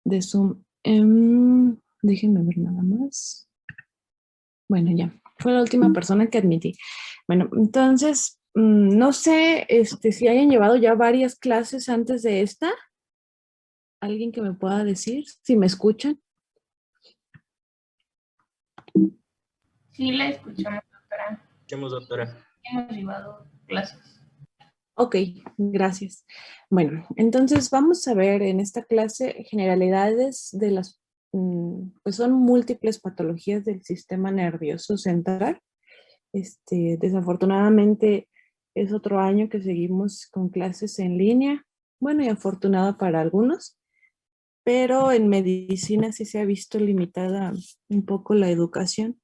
de Zoom. Déjenme ver nada más. Bueno, ya. Fue la última persona que admití. Bueno, entonces, no sé si hayan llevado ya varias clases antes de esta. ¿Alguien que me pueda decir si me escuchan? Sí, la escuchamos, doctora. Escuchamos, doctora. Hemos llevado clases. Ok, gracias. Bueno, entonces vamos a ver en esta clase generalidades de las, pues son múltiples patologías del sistema nervioso central. Desafortunadamente es otro año que seguimos con clases en línea. Bueno, y afortunado para algunos, pero en medicina sí se ha visto limitada un poco la educación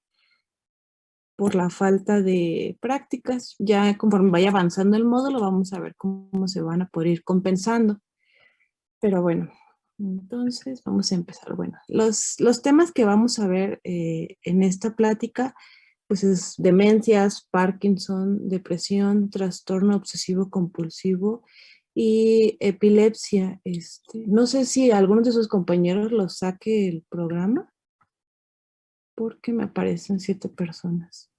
por la falta de prácticas. Ya conforme vaya avanzando el módulo, vamos a ver cómo se van a poder ir compensando. Pero bueno, entonces vamos a empezar. Bueno, los temas que vamos a ver en esta plática, pues es demencias, Parkinson, depresión, trastorno obsesivo compulsivo y epilepsia. No sé si algunos de sus compañeros los saque el programa, porque me aparecen 7 personas.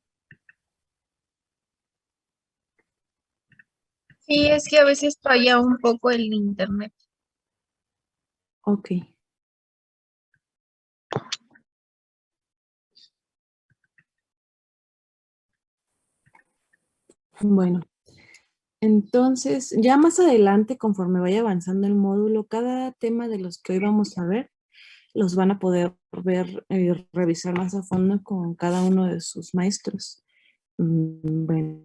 Sí, es que a veces falla un poco el internet. Ok. Bueno, entonces ya más adelante, conforme vaya avanzando el módulo, cada tema de los que hoy vamos a ver, los van a poder ver y revisar más a fondo con cada uno de sus maestros. Bueno,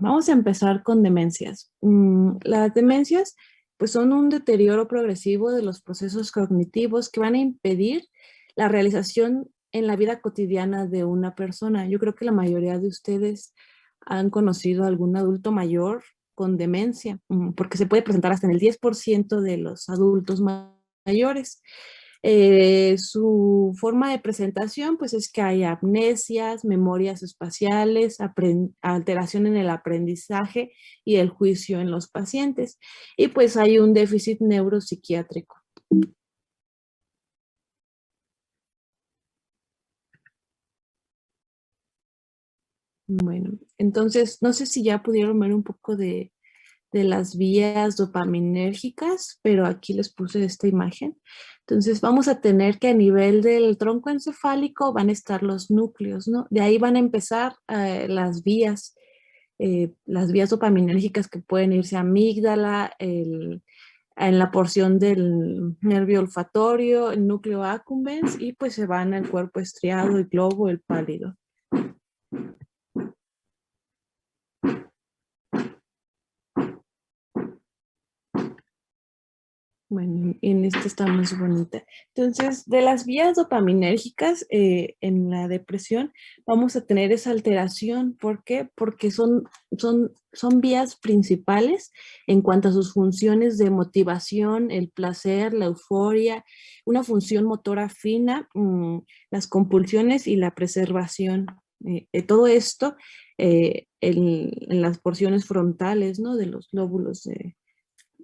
vamos a empezar con demencias. Las demencias, pues son un deterioro progresivo de los procesos cognitivos que van a impedir la realización en la vida cotidiana de una persona. Yo creo que la mayoría de ustedes han conocido a algún adulto mayor con demencia, porque se puede presentar hasta en el 10% de los adultos mayores. Su forma de presentación, pues es que hay amnesias, memorias espaciales, alteración en el aprendizaje y el juicio en los pacientes. Y pues hay un déficit neuropsiquiátrico. Bueno, entonces, no sé si ya pudieron ver un poco de las vías dopaminérgicas, pero aquí les puse esta imagen. Entonces vamos a tener que a nivel del tronco encefálico van a estar los núcleos, ¿no? De ahí van a empezar las vías dopaminérgicas que pueden irse a amígdala, en la porción del nervio olfatorio, el núcleo accumbens, y pues se van al cuerpo estriado, el globo, el pálido. Bueno, en esta está más bonita. Entonces, de las vías dopaminérgicas en la depresión, vamos a tener esa alteración. ¿Por qué? Porque son vías principales en cuanto a sus funciones de motivación, el placer, la euforia, una función motora fina, las compulsiones y la preservación. Todo esto en las porciones frontales, ¿no? De los lóbulos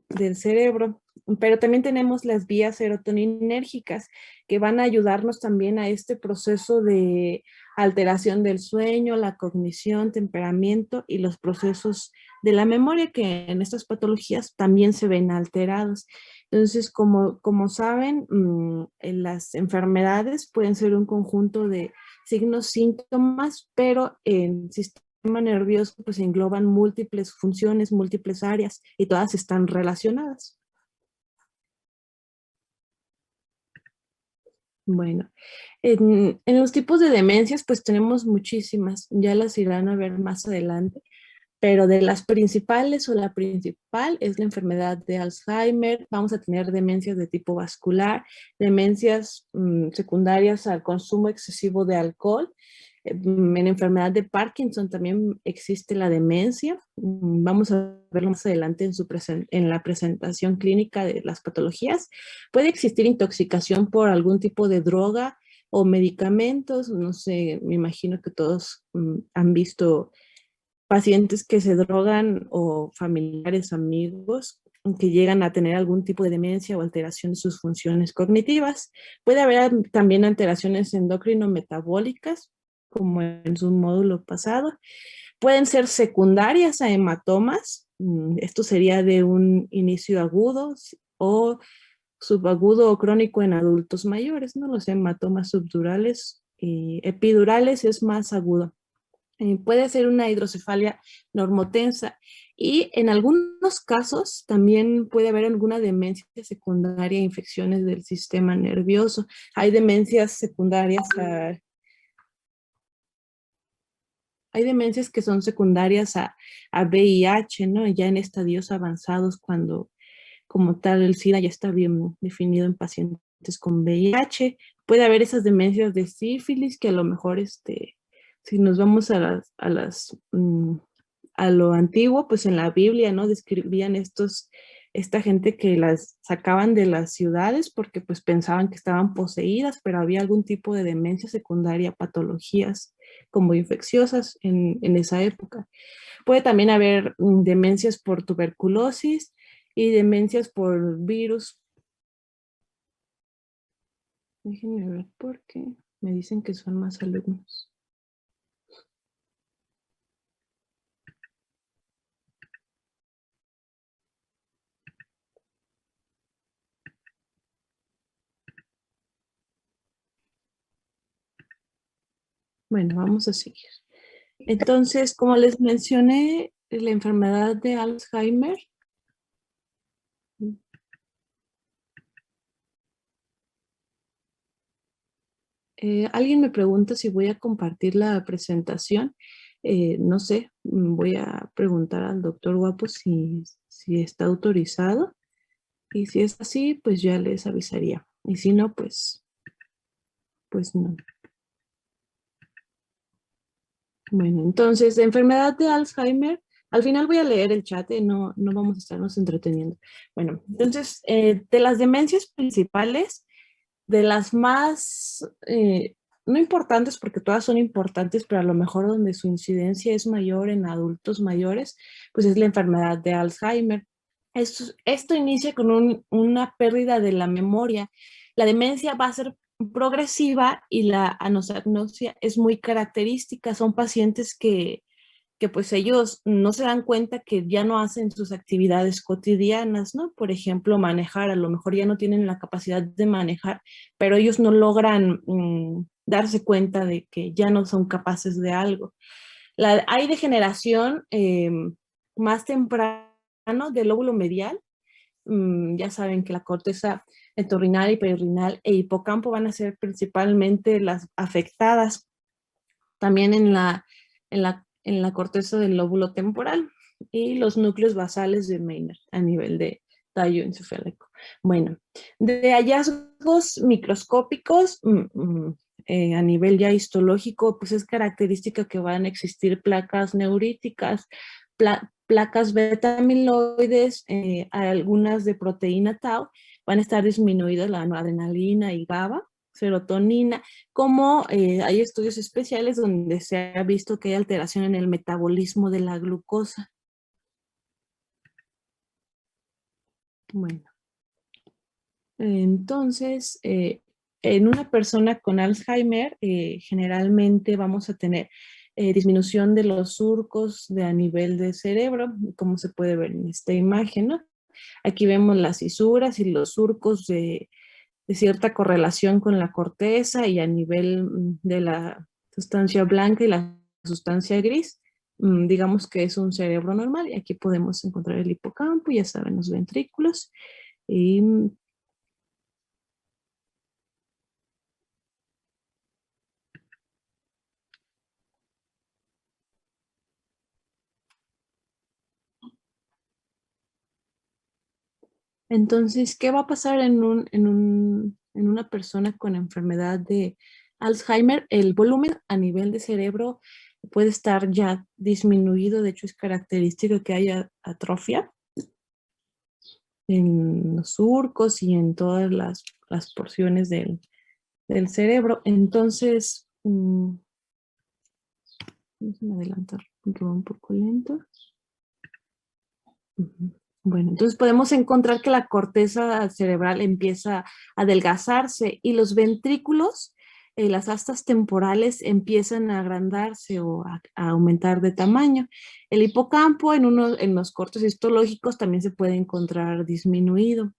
del cerebro. Pero también tenemos las vías serotoninérgicas que van a ayudarnos también a este proceso de alteración del sueño, la cognición, temperamento y los procesos de la memoria que en estas patologías también se ven alterados. Entonces, como saben, en las enfermedades pueden ser un conjunto de signos, síntomas, pero en sistema nervioso pues engloban múltiples funciones, múltiples áreas y todas están relacionadas. Bueno, en los tipos de demencias pues tenemos muchísimas, ya las irán a ver más adelante, pero de las principales o la principal es la enfermedad de Alzheimer. Vamos a tener demencias de tipo vascular, demencias secundarias al consumo excesivo de alcohol. En enfermedad de Parkinson también existe la demencia. Vamos a verlo más adelante en la presentación clínica de las patologías. Puede existir intoxicación por algún tipo de droga o medicamentos. No sé, me imagino que todos han visto pacientes que se drogan o familiares, amigos que llegan a tener algún tipo de demencia o alteración de sus funciones cognitivas. Puede haber también alteraciones endocrino-metabólicas, como en su módulo pasado. Pueden ser secundarias a hematomas. Esto sería de un inicio agudo o subagudo o crónico en adultos mayores, ¿no? Los hematomas subdurales y epidurales es más agudo. Puede ser una hidrocefalia normotensa y en algunos casos también puede haber alguna demencia secundaria a infecciones del sistema nervioso. Hay demencias secundarias hay demencias que son secundarias a VIH, ¿no? Ya en estadios avanzados cuando como tal el SIDA ya está bien definido en pacientes con VIH. Puede haber esas demencias de sífilis que a lo mejor si nos vamos a lo antiguo, pues en la Biblia, ¿no? Describían esta gente que las sacaban de las ciudades porque pues pensaban que estaban poseídas, pero había algún tipo de demencia secundaria, patologías como infecciosas en esa época. Puede también haber demencias por tuberculosis y demencias por virus. Déjenme ver por qué me dicen que son más alumnos. Bueno, vamos a seguir. Entonces, como les mencioné, la enfermedad de Alzheimer alguien me pregunta si voy a compartir la presentación. No sé, voy a preguntar al doctor Guapo si está autorizado. Y si es así, pues ya les avisaría. Y si no, pues no. Bueno, entonces, enfermedad de Alzheimer. Al final voy a leer el chat, no vamos a estarnos entreteniendo. Bueno, entonces, de las demencias principales, de las más, no importantes, porque todas son importantes, pero a lo mejor donde su incidencia es mayor en adultos mayores, pues es la enfermedad de Alzheimer. Esto inicia con una pérdida de la memoria. La demencia va a ser progresiva y la anosognosia es muy característica. Son pacientes que pues ellos no se dan cuenta que ya no hacen sus actividades cotidianas, ¿no? Por ejemplo, manejar, a lo mejor ya no tienen la capacidad de manejar, pero ellos no logran darse cuenta de que ya no son capaces de algo. Hay degeneración más temprano del lóbulo medial. Ya saben que la corteza entorrinal y periorrinal e hipocampo van a ser principalmente las afectadas. También en la corteza del lóbulo temporal y los núcleos basales de Maynard a nivel de tallo encefálico. Bueno, de hallazgos microscópicos a nivel ya histológico, pues es característica que van a existir placas neuríticas, placas beta-amiloides, algunas de proteína tau, van a estar disminuidas la adrenalina y GABA, serotonina, como hay estudios especiales donde se ha visto que hay alteración en el metabolismo de la glucosa. Bueno, entonces, en una persona con Alzheimer, generalmente vamos a tener disminución de los surcos a nivel de cerebro, como se puede ver en esta imagen, ¿no? Aquí vemos las fisuras y los surcos de cierta correlación con la corteza y a nivel de la sustancia blanca y la sustancia gris, digamos que es un cerebro normal y aquí podemos encontrar el hipocampo, ya saben, los ventrículos. Y entonces, ¿qué va a pasar en una persona con enfermedad de Alzheimer? El volumen a nivel de cerebro puede estar ya disminuido, de hecho es característico que haya atrofia en los surcos y en todas las porciones del cerebro. Entonces, vamos a adelantar porque va un poco lento. Bueno, entonces podemos encontrar que la corteza cerebral empieza a adelgazarse y los ventrículos, las astas temporales empiezan a agrandarse o a aumentar de tamaño. El hipocampo en los cortes histológicos también se puede encontrar disminuido.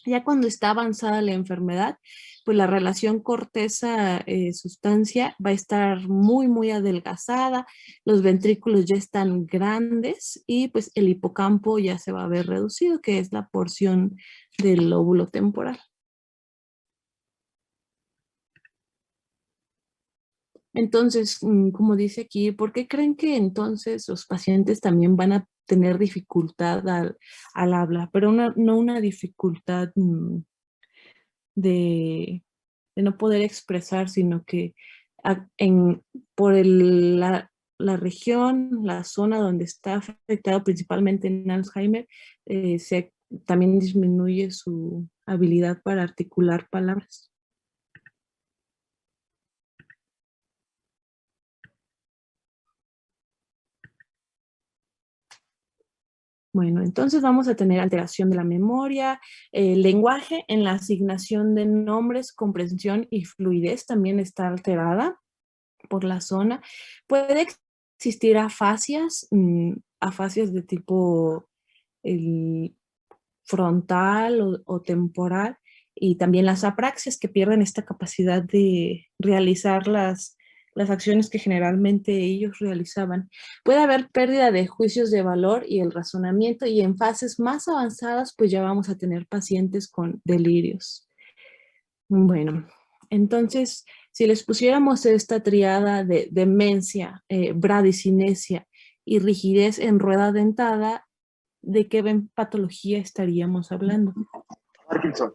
Ya cuando está avanzada la enfermedad, pues la relación corteza-sustancia va a estar muy, muy adelgazada, los ventrículos ya están grandes y pues el hipocampo ya se va a ver reducido, que es la porción del lóbulo temporal. Entonces, como dice aquí, ¿por qué creen que entonces los pacientes también van a tener dificultad al habla? Pero no una dificultad de no poder expresar, sino que por la región, la zona donde está afectado principalmente en Alzheimer, también disminuye su habilidad para articular palabras. Bueno, entonces vamos a tener alteración de la memoria, lenguaje en la asignación de nombres, comprensión y fluidez también está alterada por la zona. Puede existir afasias, afasias de tipo frontal o temporal, y también las apraxias que pierden esta capacidad de realizar las acciones que generalmente ellos realizaban. Puede haber pérdida de juicios de valor y el razonamiento, y en fases más avanzadas pues ya vamos a tener pacientes con delirios. Bueno, entonces, si les pusiéramos esta triada de demencia, bradicinesia y rigidez en rueda dentada, ¿de qué patología estaríamos hablando?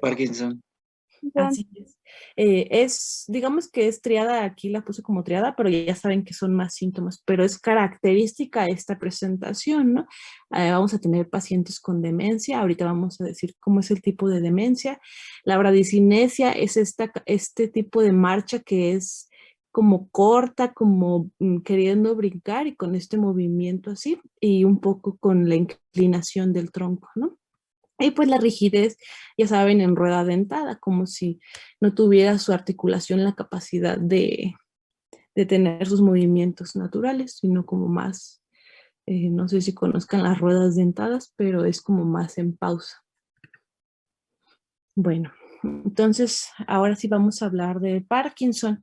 Parkinson. Así es. Digamos que es triada, aquí la puse como triada, pero ya saben que son más síntomas, pero es característica esta presentación, ¿no? Vamos a tener pacientes con demencia, ahorita vamos a decir cómo es el tipo de demencia. La bradicinesia es este tipo de marcha que es como corta, como queriendo brincar y con este movimiento así, y un poco con la inclinación del tronco, ¿no? Y pues la rigidez, ya saben, en rueda dentada, como si no tuviera su articulación la capacidad de tener sus movimientos naturales, sino como más, no sé si conozcan las ruedas dentadas, pero es como más en pausa. Bueno, entonces ahora sí vamos a hablar de Parkinson.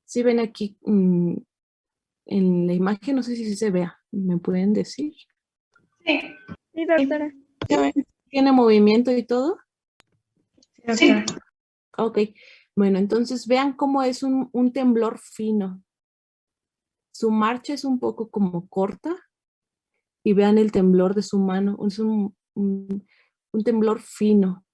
Si ven aquí en la imagen, no sé si se vea, ¿me pueden decir? Sí, Sí, doctora. ¿Ya ven? ¿Tiene movimiento y todo? sí. Ok, bueno, entonces vean cómo es un temblor fino. Su marcha es un poco como corta y vean el temblor de su mano, es un temblor fino.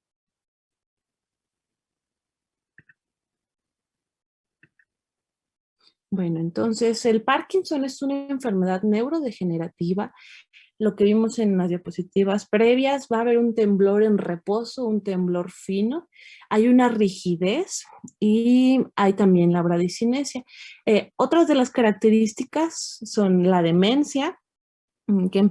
Bueno, entonces el Parkinson es una enfermedad neurodegenerativa. Lo que vimos en las diapositivas previas, va a haber un temblor en reposo, un temblor fino, hay una rigidez y hay también la bradicinesia. Otras de las características son la demencia, que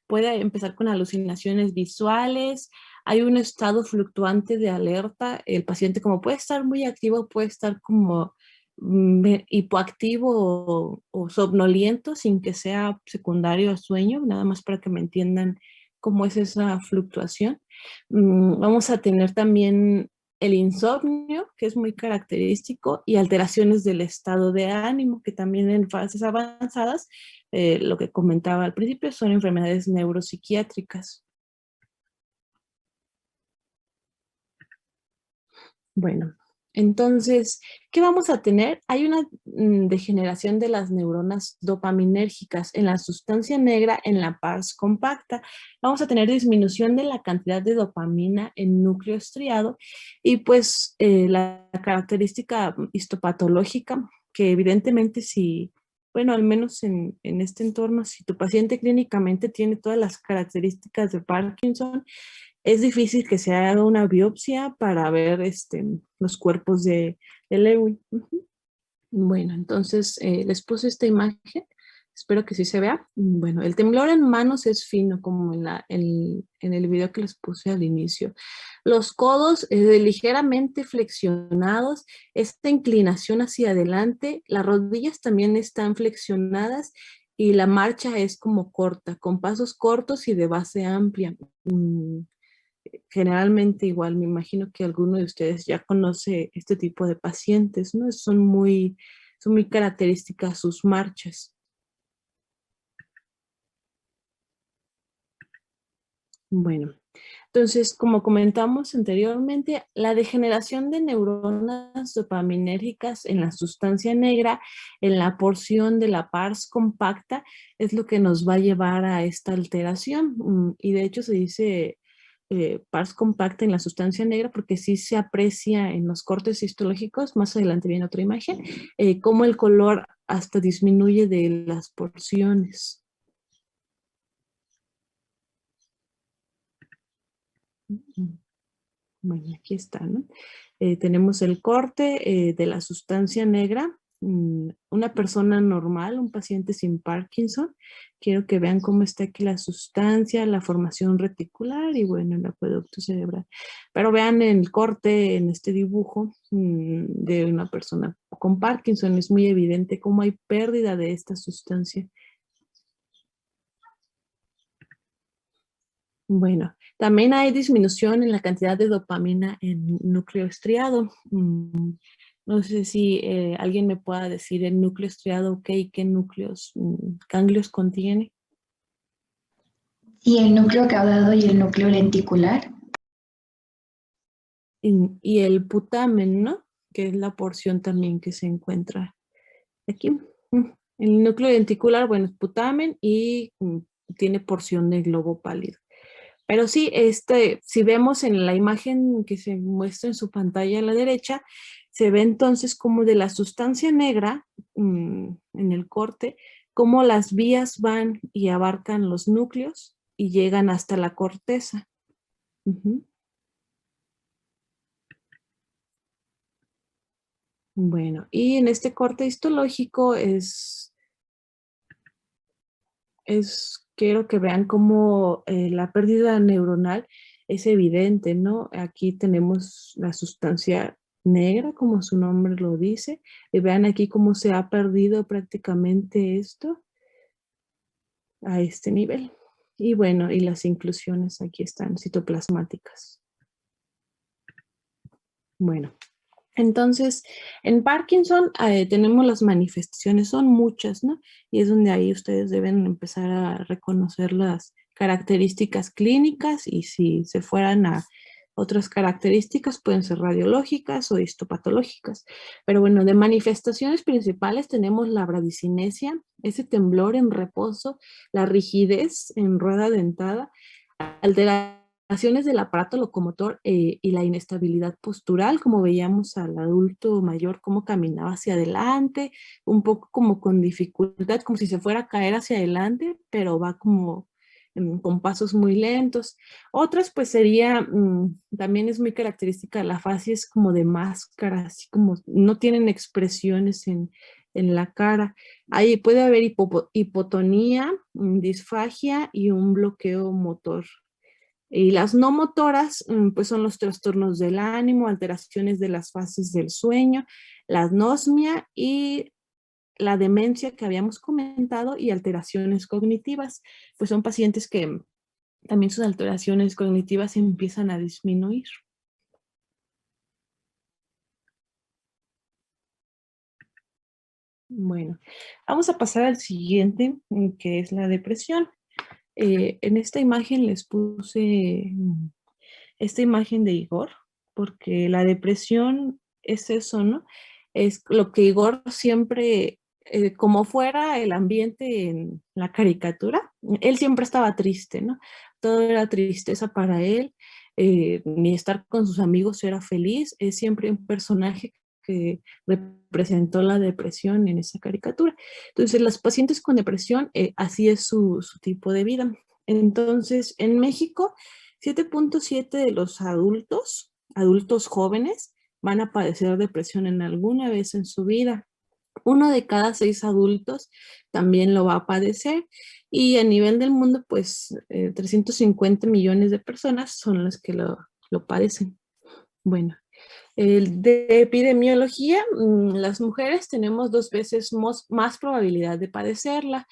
puede empezar con alucinaciones visuales, hay un estado fluctuante de alerta, el paciente como puede estar muy activo, puede estar como hipoactivo o somnoliento sin que sea secundario al sueño, nada más para que me entiendan cómo es esa fluctuación. Vamos a tener también el insomnio, que es muy característico, y alteraciones del estado de ánimo, que también en fases avanzadas, lo que comentaba al principio, son enfermedades neuropsiquiátricas. Bueno, entonces, ¿qué vamos a tener? Hay una degeneración de las neuronas dopaminérgicas en la sustancia negra en la pars compacta. Vamos a tener disminución de la cantidad de dopamina en núcleo estriado y pues la característica histopatológica, que evidentemente si, bueno, al menos en este entorno, si tu paciente clínicamente tiene todas las características de Parkinson, es difícil que se haga una biopsia para ver los cuerpos de Lewy. Bueno, entonces les puse esta imagen Espero que sí se vea. Bueno, el temblor en manos es fino, como en el video que les puse al inicio. Los codos ligeramente flexionados, esta inclinación hacia adelante, las rodillas también están flexionadas y la marcha es como corta, con pasos cortos y de base amplia. Generalmente igual, me imagino que alguno de ustedes ya conoce este tipo de pacientes, ¿no? Son muy características sus marchas. Bueno, entonces, como comentamos anteriormente, la degeneración de neuronas dopaminérgicas en la sustancia negra, en la porción de la pars compacta, es lo que nos va a llevar a esta alteración. Y de hecho se dice pars compacta en la sustancia negra porque sí se aprecia en los cortes histológicos, más adelante viene otra imagen, cómo el color hasta disminuye de las porciones. Bueno, aquí está, ¿no? Tenemos el corte de la sustancia negra. Una persona normal, un paciente sin Parkinson. Quiero que vean cómo está aquí la sustancia, la formación reticular y bueno, el acueducto cerebral. Pero vean el corte en este dibujo de una persona con Parkinson. Es muy evidente cómo hay pérdida de esta sustancia. Bueno, también hay disminución en la cantidad de dopamina en núcleo estriado. No sé si alguien me pueda decir el núcleo estriado, ok, qué núcleos, ganglios contiene. Y el núcleo caudado y el núcleo lenticular. Y el putamen, ¿no? Que es la porción también que se encuentra aquí. El núcleo lenticular, bueno, es putamen y tiene porción de globo pálido. Pero sí, si vemos en la imagen que se muestra en su pantalla a la derecha, se ve entonces como de la sustancia negra en el corte, cómo las vías van y abarcan los núcleos y llegan hasta la corteza. Bueno, y en este corte histológico quiero que vean cómo la pérdida neuronal es evidente, ¿no? Aquí tenemos la sustancia negra, como su nombre lo dice, y vean aquí cómo se ha perdido prácticamente esto a este nivel. Y bueno, y las inclusiones aquí están, citoplasmáticas. Bueno. Entonces, en Parkinson tenemos las manifestaciones, son muchas, ¿no? Y es donde ahí ustedes deben empezar a reconocer las características clínicas y si se fueran a otras características pueden ser radiológicas o histopatológicas. Pero bueno, de manifestaciones principales tenemos la bradicinesia, ese temblor en reposo, la rigidez en rueda dentada, alteraciones del aparato locomotor y la inestabilidad postural, como veíamos al adulto mayor, cómo caminaba hacia adelante, un poco como con dificultad, como si se fuera a caer hacia adelante, pero va como con pasos muy lentos. Otras pues sería, también es muy característica de la fascia, es como de máscara, así como no tienen expresiones en la cara. Ahí puede haber hipotonía, disfagia y un bloqueo motor. Y las no motoras, pues son los trastornos del ánimo, alteraciones de las fases del sueño, la anosmia y la demencia que habíamos comentado y alteraciones cognitivas. Pues son pacientes que también sus alteraciones cognitivas empiezan a disminuir. Bueno, vamos a pasar al siguiente, que es la depresión. En esta imagen les puse esta imagen de Igor, porque la depresión es eso, ¿no? Es lo que Igor siempre, como fuera el ambiente en la caricatura, él siempre estaba triste, ¿no? Todo era tristeza para él, ni estar con sus amigos era feliz, es siempre un personaje que representó la depresión en esa caricatura. Entonces, los pacientes con depresión, así es su tipo de vida. Entonces, en México, 7.7 de los adultos jóvenes, van a padecer depresión en alguna vez en su vida. 1 de cada 6 adultos también lo va a padecer y a nivel del mundo, pues 350 millones de personas son las que lo padecen. Bueno, de epidemiología, las mujeres tenemos 2 veces más probabilidad de padecerla.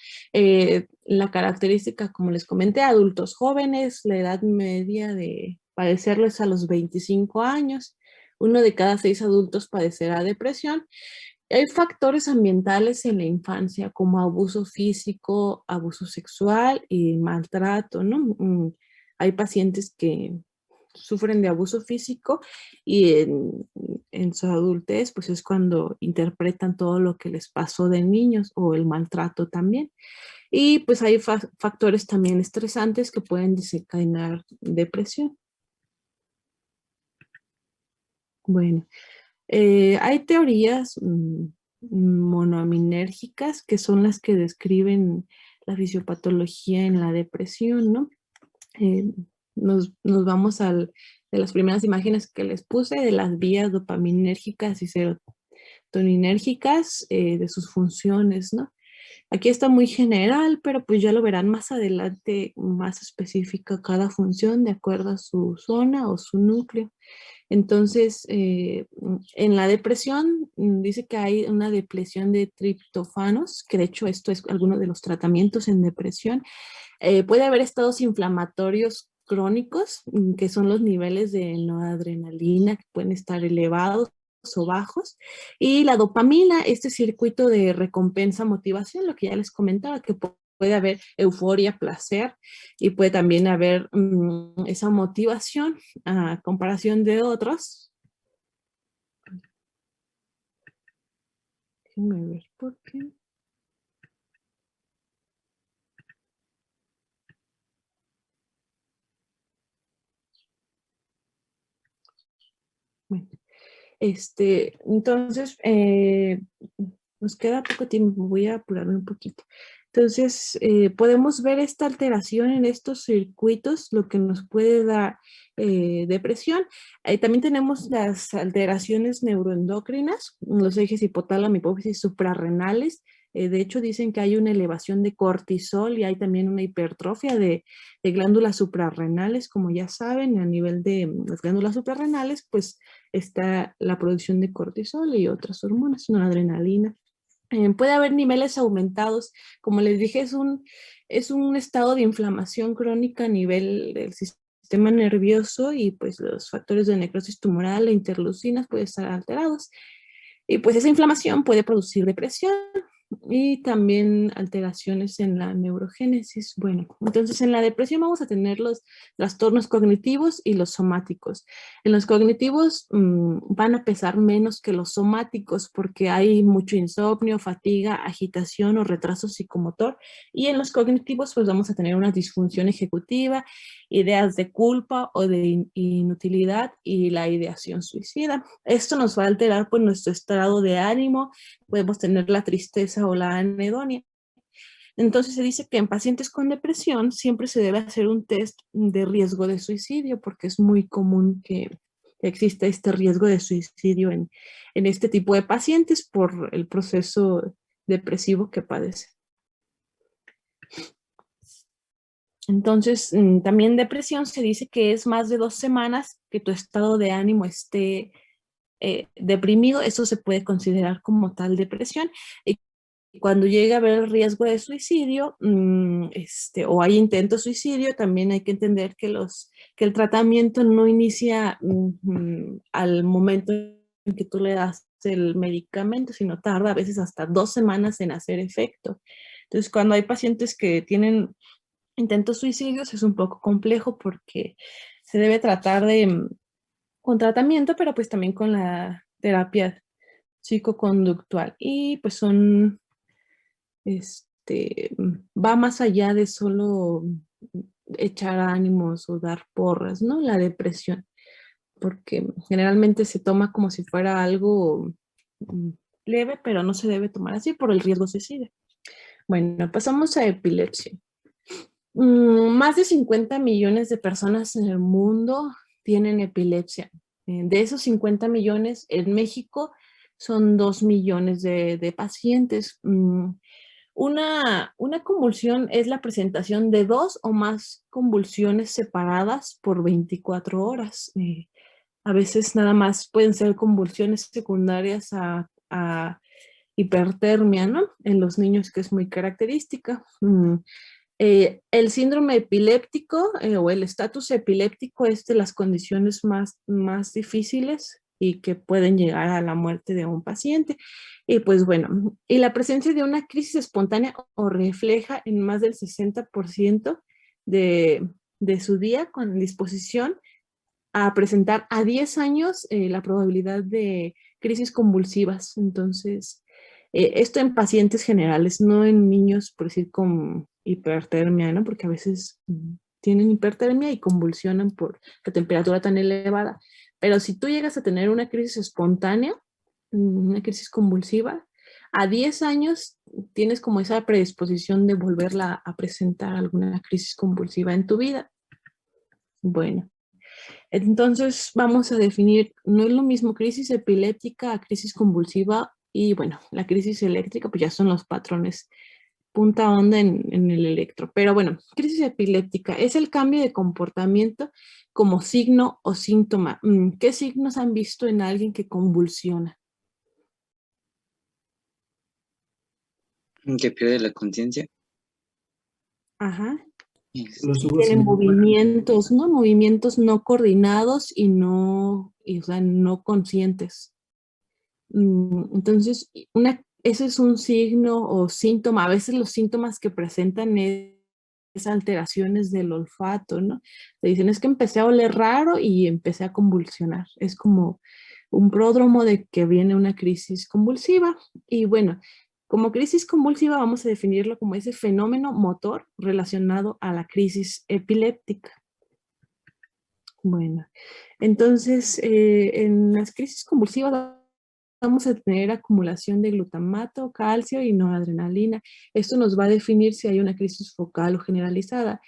La característica, como les comenté, adultos jóvenes, la edad media de padecerlo es a los 25 años. 1 de cada 6 adultos padecerá depresión. Hay factores ambientales en la infancia como abuso físico, abuso sexual y maltrato, ¿no? Hay pacientes que sufren de abuso físico y en su adultez pues es cuando interpretan todo lo que les pasó de niños o el maltrato también. Y pues hay factores también estresantes que pueden desencadenar depresión. Bueno, hay teorías monoaminérgicas que son las que describen la fisiopatología en la depresión, ¿no? Eh, nos vamos de las primeras imágenes que les puse, de las vías dopaminérgicas y serotoninérgicas, de sus funciones, ¿no? Aquí está muy general, pero pues ya lo verán más adelante, más específica cada función de acuerdo a su zona o su núcleo. Entonces, en la depresión dice que hay una depresión de triptófanos, que de hecho esto es alguno de los tratamientos en depresión. Puede haber estados inflamatorios crónicos, que son los niveles de noradrenalina, que pueden estar elevados o bajos, y la dopamina, este circuito de recompensa, motivación, lo que ya les comentaba, que puede haber euforia, placer, y puede también haber esa motivación a comparación de otros. Déjenme ver por qué. Bueno, entonces, nos queda poco tiempo, voy a apurarme un poquito. Entonces, podemos ver esta alteración en estos circuitos, lo que nos puede dar depresión. También tenemos las alteraciones neuroendocrinas, los ejes hipotálamo, hipófisis suprarrenales. De hecho, dicen que hay una elevación de cortisol y hay también una hipertrofia de glándulas suprarrenales, como ya saben, a nivel de las glándulas suprarrenales, pues está la producción de cortisol y otras hormonas, noradrenalina. Puede haber niveles aumentados, como les dije, es un estado de inflamación crónica a nivel del sistema nervioso y pues los factores de necrosis tumoral e interleucinas pueden estar alterados. Y pues esa inflamación puede producir depresión y también alteraciones en la neurogénesis. Bueno, entonces en la depresión vamos a tener los trastornos cognitivos y los somáticos. En los cognitivos van a pesar menos que los somáticos porque hay mucho insomnio, fatiga, agitación o retraso psicomotor. Y en los cognitivos pues vamos a tener una disfunción ejecutiva, ideas de culpa o de inutilidad y la ideación suicida. Esto nos va a alterar pues nuestro estado de ánimo, podemos tener la tristeza o la anedonia. Entonces se dice que en pacientes con depresión siempre se debe hacer un test de riesgo de suicidio porque es muy común que exista este riesgo de suicidio en este tipo de pacientes por el proceso depresivo que padecen. Entonces, también depresión se dice que es más de 2 semanas que tu estado de ánimo esté deprimido, eso se puede considerar como tal depresión. Y cuando llega a haber riesgo de suicidio o hay intento de suicidio, también hay que entender que el tratamiento no inicia al momento en que tú le das el medicamento, sino tarda a veces hasta 2 semanas en hacer efecto. Entonces, cuando hay pacientes que tienen intentos suicidios es un poco complejo porque se debe tratar con tratamiento, pero pues también con la terapia psicoconductual. Y pues va más allá de solo echar ánimos o dar porras, ¿no? La depresión, porque generalmente se toma como si fuera algo leve, pero no se debe tomar así por el riesgo suicida. Bueno, pasamos a epilepsia. Más de 50 millones de personas en el mundo tienen epilepsia. De esos 50 millones, en México son 2 millones de pacientes. Una convulsión es la presentación de 2 o más convulsiones separadas por 24 horas. A veces nada más pueden ser convulsiones secundarias a hipertermia, ¿no? En los niños, que es muy característica. El síndrome epiléptico o el estatus epiléptico es de las condiciones más difíciles y que pueden llegar a la muerte de un paciente. Y pues bueno, y la presencia de una crisis espontánea o refleja en más del 60% de su día con disposición a presentar a 10 años la probabilidad de crisis convulsivas. Entonces, esto en pacientes generales, no en niños, por decir, con hipertermia, ¿no? Porque a veces tienen hipertermia y convulsionan por la temperatura tan elevada. Pero si tú llegas a tener una crisis espontánea, una crisis convulsiva, a 10 años tienes como esa predisposición de volverla a presentar alguna crisis convulsiva en tu vida. Bueno, entonces vamos a definir, no es lo mismo crisis epiléptica a crisis convulsiva y bueno, la crisis eléctrica pues ya son los patrones punta onda en el electro. Pero bueno, crisis epiléptica es el cambio de comportamiento como signo o síntoma. ¿Qué signos han visto en alguien que convulsiona? Que pierde la conciencia. Ajá. Los ojos Tienen se movimientos, ¿no? Movimientos no coordinados y o sea, no conscientes. Entonces, ese es un signo o síntoma. A veces los síntomas que presentan es alteraciones del olfato, ¿no? Te dicen, es que empecé a oler raro y empecé a convulsionar. Es como un pródromo de que viene una crisis convulsiva. Y bueno, como crisis convulsiva vamos a definirlo como ese fenómeno motor relacionado a la crisis epiléptica. Bueno, entonces en las crisis convulsivas vamos a tener acumulación de glutamato, calcio y noradrenalina. Esto nos va a definir si hay una crisis focal o generalizada.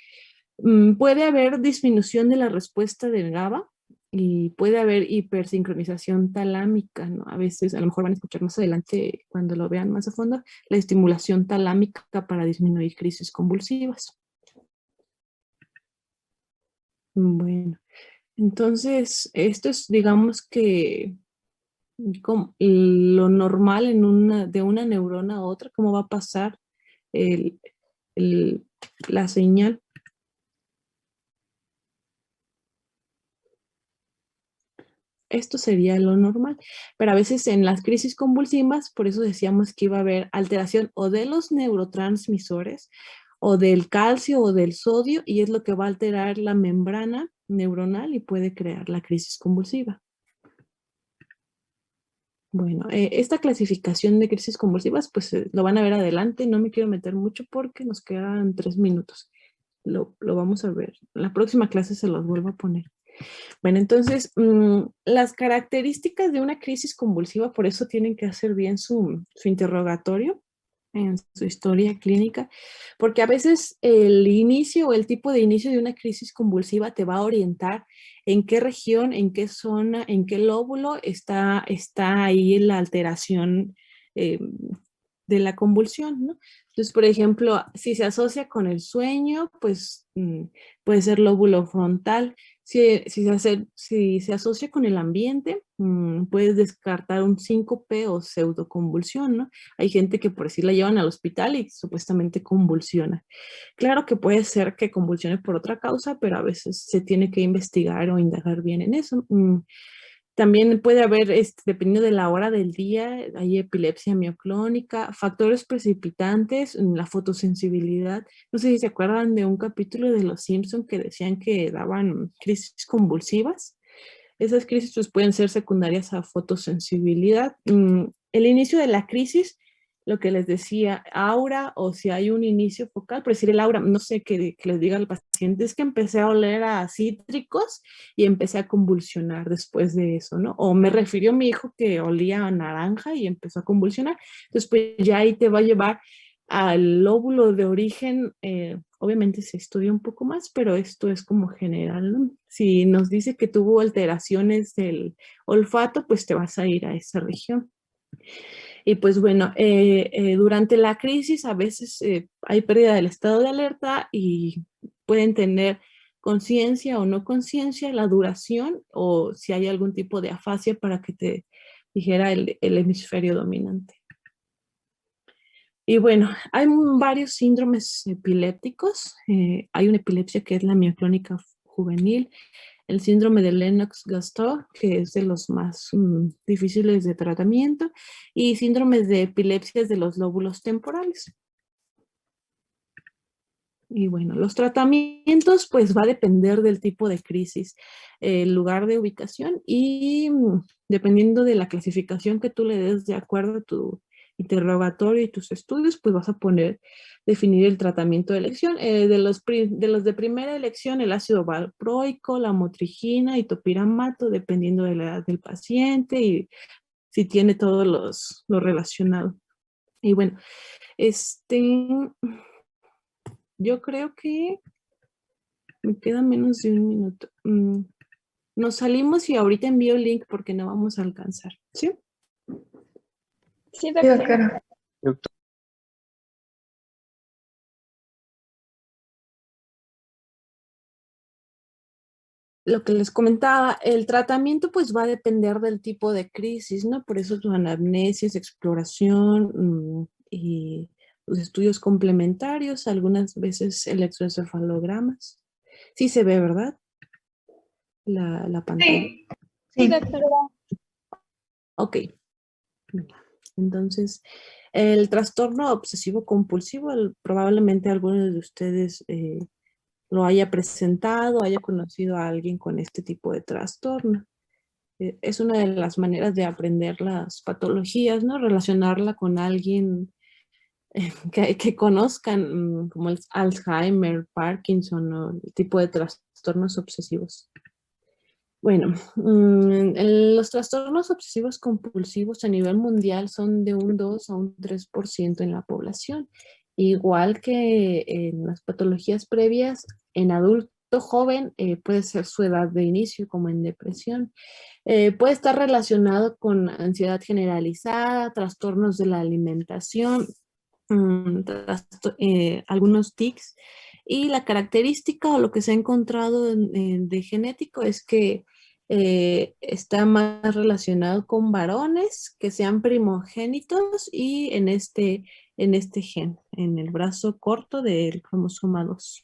Puede haber disminución de la respuesta del GABA y puede haber hipersincronización talámica, ¿no? A veces, a lo mejor van a escuchar más adelante cuando lo vean más a fondo, la estimulación talámica para disminuir crisis convulsivas. Bueno, entonces, esto es, digamos que lo normal de una neurona a otra, cómo va a pasar el- la señal. Esto sería lo normal, pero a veces en las crisis convulsivas, por eso decíamos que iba a haber alteración o de los neurotransmisores o del calcio o del sodio, y es lo que va a alterar la membrana neuronal y puede crear la crisis convulsiva. Bueno, esta clasificación de crisis convulsivas, pues lo van a ver adelante. No me quiero meter mucho porque nos quedan 3 minutos. Lo vamos a ver. La próxima clase se los vuelvo a poner. Bueno, entonces, las características de una crisis convulsiva, por eso tienen que hacer bien su interrogatorio en su historia clínica, porque a veces el inicio o el tipo de inicio de una crisis convulsiva te va a orientar en qué región, en qué zona, en qué lóbulo está ahí la alteración eh, de la convulsión, ¿no? Entonces, por ejemplo, si se asocia con el sueño, pues puede ser lóbulo frontal. Si se asocia con el ambiente, puedes descartar un síncope o pseudoconvulsión, ¿no? Hay gente que por así la llevan al hospital y supuestamente convulsiona. Claro que puede ser que convulsione por otra causa, pero a veces se tiene que investigar o indagar bien en eso. También puede haber, dependiendo de la hora del día, hay epilepsia mioclónica, factores precipitantes, la fotosensibilidad. No sé si se acuerdan de un capítulo de Los Simpson que decían que daban crisis convulsivas. Esas crisis pues, pueden ser secundarias a fotosensibilidad. El inicio de la crisis, lo que les decía, aura, o si hay un inicio focal, por decir el aura, no sé, que les diga al paciente, es que empecé a oler a cítricos y empecé a convulsionar después de eso, ¿no? O me refirió mi hijo que olía a naranja y empezó a convulsionar. Entonces, pues ya ahí te va a llevar al lóbulo de origen. Obviamente se estudia un poco más, pero esto es como general, ¿no? Si nos dice que tuvo alteraciones del olfato, pues te vas a ir a esa región. Y pues bueno, durante la crisis a veces hay pérdida del estado de alerta y pueden tener conciencia o no conciencia, la duración o si hay algún tipo de afasia para que te dijera el hemisferio dominante. Y bueno, hay varios síndromes epilépticos. Hay una epilepsia que es la mioclónica juvenil, el síndrome de Lennox-Gastaut, que es de los más difíciles de tratamiento, y síndromes de epilepsias de los lóbulos temporales. Y bueno, los tratamientos pues va a depender del tipo de crisis, el lugar de ubicación y dependiendo de la clasificación que tú le des de acuerdo a tu interrogatorio y tus estudios, pues vas a definir el tratamiento de elección. De los de primera elección, el ácido valproico, la motrigina y topiramato, dependiendo de la edad del paciente y si tiene todos lo relacionado. Y bueno, yo creo que me queda menos de un minuto. Nos salimos y ahorita envío el link porque no vamos a alcanzar, ¿sí? Sí, Sí, doctora. doctora. Lo que les comentaba, el tratamiento pues va a depender del tipo de crisis, ¿no? Por eso tu anamnesis, exploración y los estudios complementarios, algunas veces electroencefalogramas. Sí se ve, ¿verdad? La pantalla. Sí. Sí, Sí. doctora. Ok. Entonces, el trastorno obsesivo compulsivo, probablemente algunos de ustedes lo haya presentado, haya conocido a alguien con este tipo de trastorno. Es una de las maneras de aprender las patologías, ¿no? Relacionarla con alguien que conozcan, como el Alzheimer, Parkinson o el tipo de trastornos obsesivos. Bueno, los trastornos obsesivos compulsivos a nivel mundial son de un 2 a un 3% en la población. Igual que en las patologías previas, en adulto joven puede ser su edad de inicio, como en depresión. Puede estar relacionado con ansiedad generalizada, trastornos de la alimentación, algunos tics. Y la característica o lo que se ha encontrado de genético es que está más relacionado con varones que sean primogénitos y en este gen, en el brazo corto del cromosoma 2.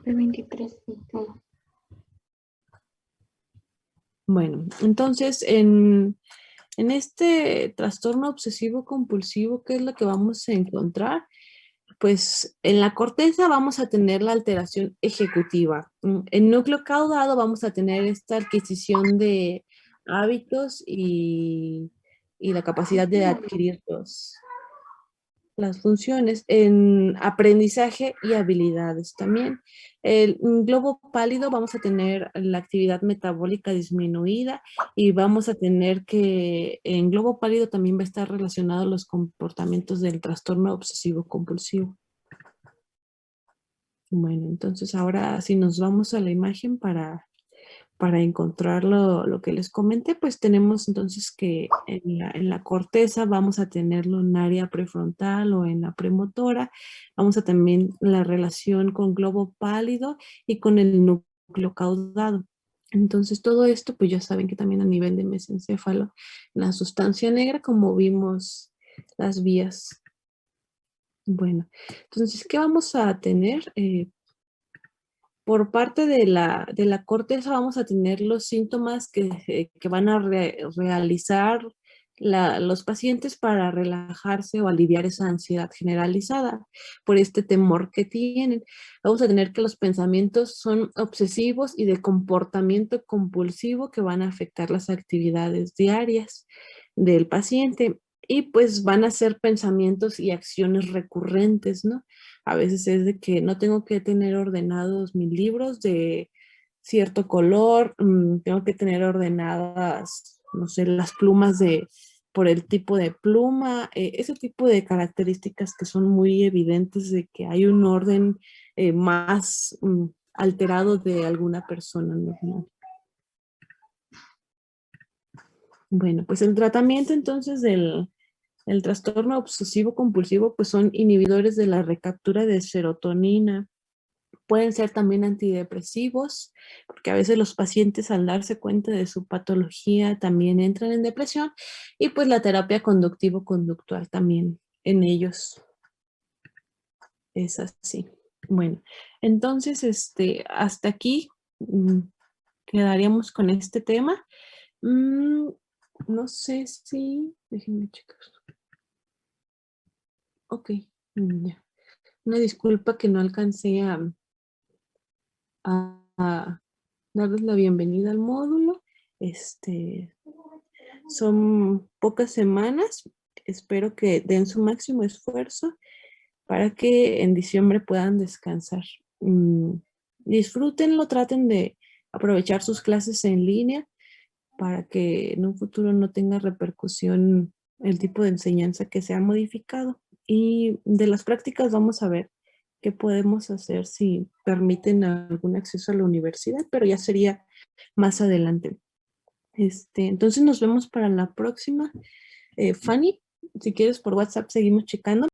P23. Bueno, entonces en este trastorno obsesivo compulsivo, ¿qué es lo que vamos a encontrar? Pues en la corteza vamos a tener la alteración ejecutiva. En núcleo caudado vamos a tener esta adquisición de hábitos y la capacidad de adquirir las funciones en aprendizaje y habilidades también. El globo pálido vamos a tener la actividad metabólica disminuida y vamos a tener que en globo pálido también va a estar relacionado los comportamientos del trastorno obsesivo compulsivo. Bueno, entonces ahora si nos vamos a la imagen para encontrar lo que les comenté, pues tenemos entonces que en la corteza vamos a tenerlo en área prefrontal o en la premotora. Vamos a también la relación con globo pálido y con el núcleo caudado. Entonces todo esto, pues ya saben que también a nivel de mesencéfalo, la sustancia negra, como vimos las vías. Bueno, entonces, ¿qué vamos a tener? Por parte de la corteza vamos a tener los síntomas que van a realizar los pacientes para relajarse o aliviar esa ansiedad generalizada por este temor que tienen. Vamos a tener que los pensamientos son obsesivos y de comportamiento compulsivo que van a afectar las actividades diarias del paciente y pues van a ser pensamientos y acciones recurrentes, ¿no? A veces es de que no tengo que tener ordenados mis libros de cierto color, tengo que tener ordenadas, no sé, las plumas por el tipo de pluma, ese tipo de características que son muy evidentes de que hay un orden más alterado de alguna persona normal. Bueno, pues el tratamiento entonces El trastorno obsesivo compulsivo pues son inhibidores de la recaptura de serotonina. Pueden ser también antidepresivos, porque a veces los pacientes al darse cuenta de su patología también entran en depresión, y pues la terapia conductivo-conductual también en ellos es así. Bueno, entonces hasta aquí quedaríamos con este tema. No sé si, déjenme checar. Ok, ya. Una disculpa que no alcancé a darles la bienvenida al módulo. Son pocas semanas. Espero que den su máximo esfuerzo para que en diciembre puedan descansar. Disfrútenlo, traten de aprovechar sus clases en línea para que en un futuro no tenga repercusión el tipo de enseñanza que se ha modificado. Y de las prácticas vamos a ver qué podemos hacer si permiten algún acceso a la universidad, pero ya sería más adelante. Entonces nos vemos para la próxima. Fanny, si quieres por WhatsApp seguimos checando.